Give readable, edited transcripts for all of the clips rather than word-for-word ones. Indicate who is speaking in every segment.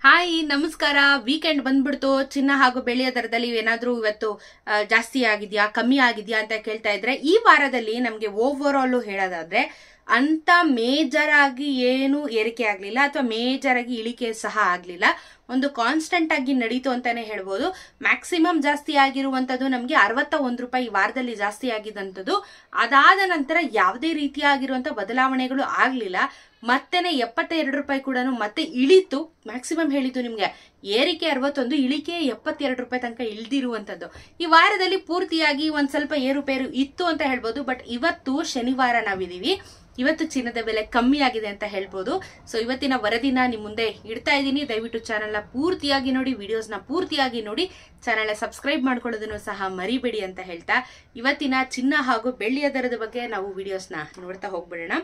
Speaker 1: Hi ನಮಸ್ಕಾರ. Weekend ಬಂದ್ಬಿಡ್ತು. ಚಿನ್ನ ಹಾಗೂ ಬೆಳ್ಳಿಯ ದರದಲ್ಲಿ ಏನಾದ್ರೂ ಇವತ್ತು ಜಾಸ್ತಿ ಆಗಿದ್ಯಾ ಕಮ್ಮಿ ಆಗಿದ್ಯಾ ಅಂತ ಕೇಳ್ತಾ ಇದ್ರೆ, ಈ ವಾರದಲ್ಲಿ ನಮ್ಗೆ ಓವರ್ ಆಲ್ ಹೇಳೋದಾದ್ರೆ ಅಂತ ಮೇಜರ್ ಆಗಿ ಏನು ಏರಿಕೆ ಆಗ್ಲಿಲ್ಲ ಅಥವಾ ಮೇಜರ್ ಆಗಿ ಇಳಿಕೆ ಸಹ ಆಗ್ಲಿಲ್ಲ. ಒಂದು ಕಾನ್ಸ್ಟೆಂಟ್ ಆಗಿ ನಡೀತು ಅಂತಾನೆ ಹೇಳ್ಬೋದು. ಮ್ಯಾಕ್ಸಿಮಮ್ ಜಾಸ್ತಿ ಆಗಿರುವಂತದ್ದು ನಮ್ಗೆ 61 ರೂಪಾಯಿ ಈ ವಾರದಲ್ಲಿ ಜಾಸ್ತಿ ಆಗಿದ್ದಂಥದ್ದು. ಅದಾದ ನಂತರ ಯಾವುದೇ ರೀತಿಯಾಗಿರುವಂತ ಬದಲಾವಣೆಗಳು ಆಗ್ಲಿಲ್ಲ. ಮತ್ತೆನೆ 72 ರೂಪಾಯಿ ಕೂಡ ಮತ್ತೆ ಇಳಿತು. ಮ್ಯಾಕ್ಸಿಮಮ್ ಹೇಳಿದ್ದು ನಿಮ್ಗೆ ಏರಿಕೆ 61, ಇಳಿಕೆ 72 ರೂಪಾಯಿ ತನಕ ಇಳ್ದಿರುವಂತದ್ದು. ಈ ವಾರದಲ್ಲಿ ಪೂರ್ತಿಯಾಗಿ ಒಂದ್ ಸ್ವಲ್ಪ ಏರುಪೇರು ಇತ್ತು ಅಂತ ಹೇಳ್ಬೋದು. ಬಟ್ ಇವತ್ತು ಶನಿವಾರ ನಾವಿದೀವಿ, ಇವತ್ತು ಚಿನ್ನದ ಬೆಲೆ ಕಮ್ಮಿ ಆಗಿದೆ ಅಂತ ಹೇಳ್ಬೋದು. ಸೊ ಇವತ್ತಿನ ವರದಿನ ನಿಮ್ ಮುಂದೆ ಇಡ್ತಾ ಇದ್ದೀನಿ. ದಯವಿಟ್ಟು ಚಾನೆಲ್ನ ಪೂರ್ತಿಯಾಗಿ ನೋಡಿ, ವಿಡಿಯೋಸ್ನ ಪೂರ್ತಿಯಾಗಿ ನೋಡಿ, ಚಾನೆಲ್ನ ಸಬ್ಸ್ಕ್ರೈಬ್ ಮಾಡ್ಕೊಳ್ಳೋದನ್ನು ಸಹ ಮರಿಬೇಡಿ ಅಂತ ಹೇಳ್ತಾ ಇವತ್ತಿನ ಚಿನ್ನ ಹಾಗೂ ಬೆಳ್ಳಿಯ ದರದ ಬಗ್ಗೆ ನಾವು ವಿಡಿಯೋಸ್ನ ನೋಡ್ತಾ ಹೋಗ್ಬಿಡೋಣ.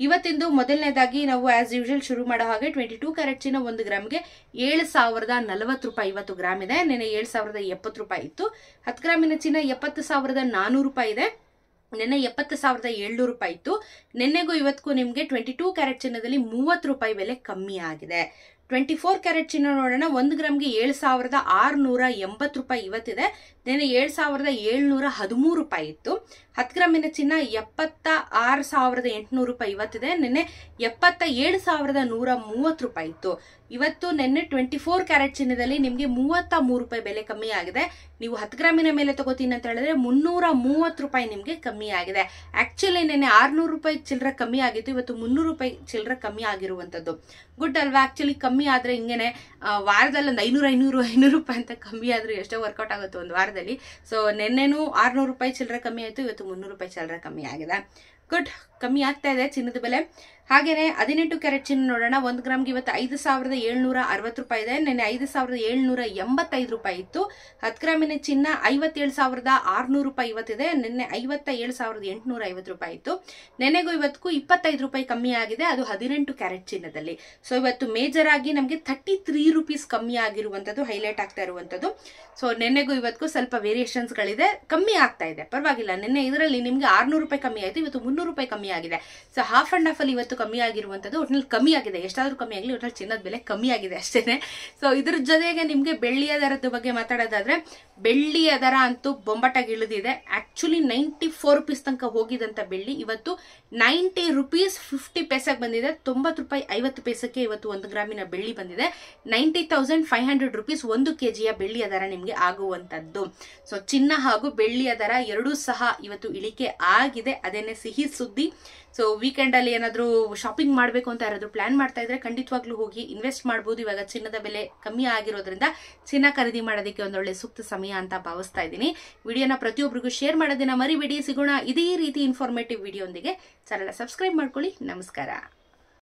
Speaker 1: ಇವತ್ತಿಂದು ಮೊದಲನೇದಾಗಿ ನಾವು ಆಸ್ ಯೂಶುವಲ್ ಶುರು ಮಾಡೋ ಹಾಗೆ 22 ಕ್ಯಾರೆಟ್ ಚಿನ್ನ 1 ಗ್ರಾಮ್ಗೆ 7040 ರೂಪಾಯಿ ಇವತ್ತು ಗ್ರಾಮ್ ಇದೆ. ನೆನೆ 7070 ರೂಪಾಯಿ ಇತ್ತು. 10 ಗ್ರಾಮಿನ ಚಿನ್ನ 70,400 ರೂಪಾಯಿ ಇದೆ. ನಿನ್ನೆ 70,700 ರೂಪಾಯಿ ಇತ್ತು. ನಿನ್ನೆಗೂ ಇವತ್ತಿಗೂ ನಿಮ್ಗೆ 22 ಕ್ಯಾರೆಟ್ ಚಿನ್ನದಲ್ಲಿ 30 ರೂಪಾಯಿ ಬೆಲೆ ಕಮ್ಮಿ ಆಗಿದೆ. 24 ಕ್ಯಾರೆಟ್ ಚಿನ್ನ ನೋಡೋಣ. 1 ಗ್ರಾಮ್ಗೆ 7,680 ರೂಪಾಯಿ ಇವತ್ತಿದೆ. ನಿನ್ನೆ 7,713 ರೂಪಾಯಿ ಇತ್ತು. 10 ಗ್ರಾಮಿನ ಚಿನ್ನ 76,800 ರೂಪಾಯಿ ಇವತ್ತಿದೆ. ನಿನ್ನೆ 77,130 ರೂಪಾಯಿ ಇತ್ತು. ಇವತ್ತು ನಿನ್ನೆ 24 ಕ್ಯಾರೆಟ್ ಚಿನ್ನದಲ್ಲಿ ನಿಮ್ಗೆ 33 ರೂಪಾಯಿ ಬೆಲೆ ಕಮ್ಮಿ ಆಗಿದೆ. ನೀವು 10 ಗ್ರಾಮಿನ ಮೇಲೆ ತಗೋತೀನಿ ಅಂತ ಹೇಳಿದ್ರೆ 330 ರೂಪಾಯಿ ನಿಮ್ಗೆ ಕಮ್ಮಿ ಆಗಿದೆ. ಆಕ್ಚುಲಿ ನಿನ್ನೆ 600 ರೂಪಾಯಿ ಚಿಲ್ಲರೆ ಕಮ್ಮಿ ಆಗಿತ್ತು. ಇವತ್ತು 300 ರೂಪಾಯಿ ಚಿಲ್ಲರೆ ಕಮ್ಮಿ ಆಗಿರುವಂತದ್ದು. ಗುಡ್ ಅಲ್ವಾ? ಆಕ್ಚುಲಿ ಕಮ್ಮಿ ಆದ್ರೆ ಹಿಂಗೇನೆ ವಾರದಲ್ಲಿ ಒಂದು 500 ರೂಪಾಯಿ ಅಂತ ಕಮ್ಮಿ ಆದ್ರೆ ಎಷ್ಟೋ ವರ್ಕೌಟ್ ಆಗುತ್ತೆ ಒಂದು ವಾರದಲ್ಲಿ. ಸೊ ನಿನ್ನೆನೂ 600 ರೂಪಾಯಿ ಚಿಲ್ಲರೆ ಕಮ್ಮಿ ಆಯ್ತು. ಇವತ್ತು 300 ರೂಪಾಯಿ ಚಿಲ್ಲರೆ ಕಮ್ಮಿ ಆಗಿದೆ. ಗುಡ್, ಕಮ್ಮಿ ಆಗ್ತಾ ಇದೆ ಚಿನ್ನದ ಬೆಲೆ. ಹಾಗೇನೆ 18 ಕ್ಯಾರೆಟ್ ಚಿನ್ನ ನೋಡೋಣ. 1 ಗ್ರಾಮ್ಗೆ ಇವತ್ತು 5,760 ರೂಪಾಯಿ ಇದೆ. ನಿನ್ನೆ 5,785 ರೂಪಾಯಿ ಇತ್ತು. 10 ಗ್ರಾಮಿನ ಚಿನ್ನ 57,600 ರೂಪಾಯಿ ಇವತ್ತಿದೆ. ನಿನ್ನೆ 57,850 ರೂಪಾಯಿ ಇತ್ತು. ನೆನೆಗೂ ಇವತ್ತಿಗೂ 25 ರೂಪಾಯಿ ಕಮ್ಮಿ ಆಗಿದೆ. ಅದು 18 ಕ್ಯಾರೆಟ್ ಚಿನ್ನದಲ್ಲಿ. ಸೊ ಇವತ್ತು ಮೇಜರ್ ಆಗಿ ನಮ್ಗೆ 33 ರೂಪೀಸ್ ಕಮ್ಮಿ ಆಗಿರುವಂತದ್ದು ಹೈಲೈಟ್ ಆಗ್ತಾ ಇರುವಂತದ್ದು. ಸೊ ನೆನ್ನೆಗೂ ಇವತ್ತಿಗೂ ಸ್ವಲ್ಪ ವೇರಿಯೇಷನ್ಸ್ ಗಳಿದೆ, ಕಮ್ಮಿ ಆಗ್ತಾ ಇದೆ, ಪರವಾಗಿಲ್ಲ. ನಿನ್ನೆ ಇದರಲ್ಲಿ ನಿಮ್ಗೆ 600 ರೂಪಾಯಿ ಕಮ್ಮಿ ಆಯ್ತು, ಇವತ್ತು 300 ರೂಪಾಯಿ ಕಮ್ಮಿ ಆಗಿದೆ. ಸೊ ಹಾಫ್ ಅಂಡ್ ಹಾಫ್ ಅಲ್ಲಿ ಇವತ್ತು ಕಮ್ಮಿ ಆಗಿರುವಂತದ್ದು. ಒಟ್ಟಿನಲ್ಲಿ ಕಮ್ಮಿ ಆಗಿದೆ, ಎಷ್ಟಾದ್ರೂ ಕಮ್ಮಿ ಆಗಲಿ, ಒಟ್ಟಿನಲ್ಲಿ ಚಿನ್ನದ ಬೆಲೆ ಕಮ್ಮಿ ಆಗಿದೆ ಅಷ್ಟೇನೆ. ಸೊ ಇದ್ರ ಜೊತೆಗೆ ನಿಮ್ಗೆ ಬೆಳ್ಳಿಯ ದರದ ಬಗ್ಗೆ ಮಾತಾಡೋದಾದ್ರೆ, ಬೆಳ್ಳಿಯ ದರ ಅಂತೂ ಬೊಂಬಾಟಾಗಿ ಇಳಿದಿದೆ. ಆಕ್ಚುಲಿ 94 ರೂಪೀಸ್ ತನಕ ಹೋಗಿದಂತ ಬೆಳ್ಳಿ ಇವತ್ತು 90 ರೂಪೀಸ್ 50 ಪೈಸೆಗೆ ಬಂದಿದೆ. 90 ರೂಪಾಯಿ 50 ಪೈಸೆಗೆ ಇವತ್ತು 1 ಗ್ರಾಮಿನ ಬೆಳ್ಳಿ ಬಂದಿದೆ. 90,500 ರೂಪೀಸ್ 1 ಕೆಜಿಯ ಬೆಳ್ಳಿಯ ದರ ನಿಮ್ಗೆ ಆಗುವಂತದ್ದು. ಸೊ ಚಿನ್ನ ಹಾಗೂ ಬೆಳ್ಳಿಯ ದರ ಎರಡೂ ಸಹ ಇವತ್ತು ಇಳಿಕೆ ಆಗಿದೆ. ಅದೇನೆ ಸಿಹಿ ಸುದ್ದಿ. ಸೊ ವೀಕೆಂಡ್ ಅಲ್ಲಿ ಏನಾದ್ರು ಶಾಪಿಂಗ್ ಮಾಡ್ಬೇಕು ಅಂತ ಯಾರಾದ್ರೂ ಪ್ಲಾನ್ ಮಾಡ್ತಾ ಇದ್ರೆ ಖಂಡಿತವಾಗ್ಲೂ ಹೋಗಿ ಇನ್ವೆಸ್ಟ್ ಮಾಡಬಹುದು. ಇವಾಗ ಚಿನ್ನದ ಬೆಲೆ ಕಮ್ಮಿ ಆಗಿರೋದ್ರಿಂದ ಚಿನ್ನ ಖರೀದಿ ಮಾಡೋದಕ್ಕೆ ಒಂದೊಳ್ಳೆ ಸೂಕ್ತ ಸಮಯ ಅಂತ ಭಾವಿಸ್ತಾ ಇದ್ದೀನಿ. ವಿಡಿಯೋನ ಪ್ರತಿಯೊಬ್ಬರಿಗೂ ಶೇರ್ ಮಾಡೋದನ್ನ ಮರಿಬೇಡಿ. ಸಿಗೋಣ ಇದೇ ರೀತಿ ಇನ್ಫಾರ್ಮೇಟಿವ್ ವಿಡಿಯೋ ಒಂದಿಗೆ. ಚಾನೆಲ್ ಸಬ್ಸ್ಕ್ರೈಬ್ ಮಾಡ್ಕೊಳ್ಳಿ. ನಮಸ್ಕಾರ.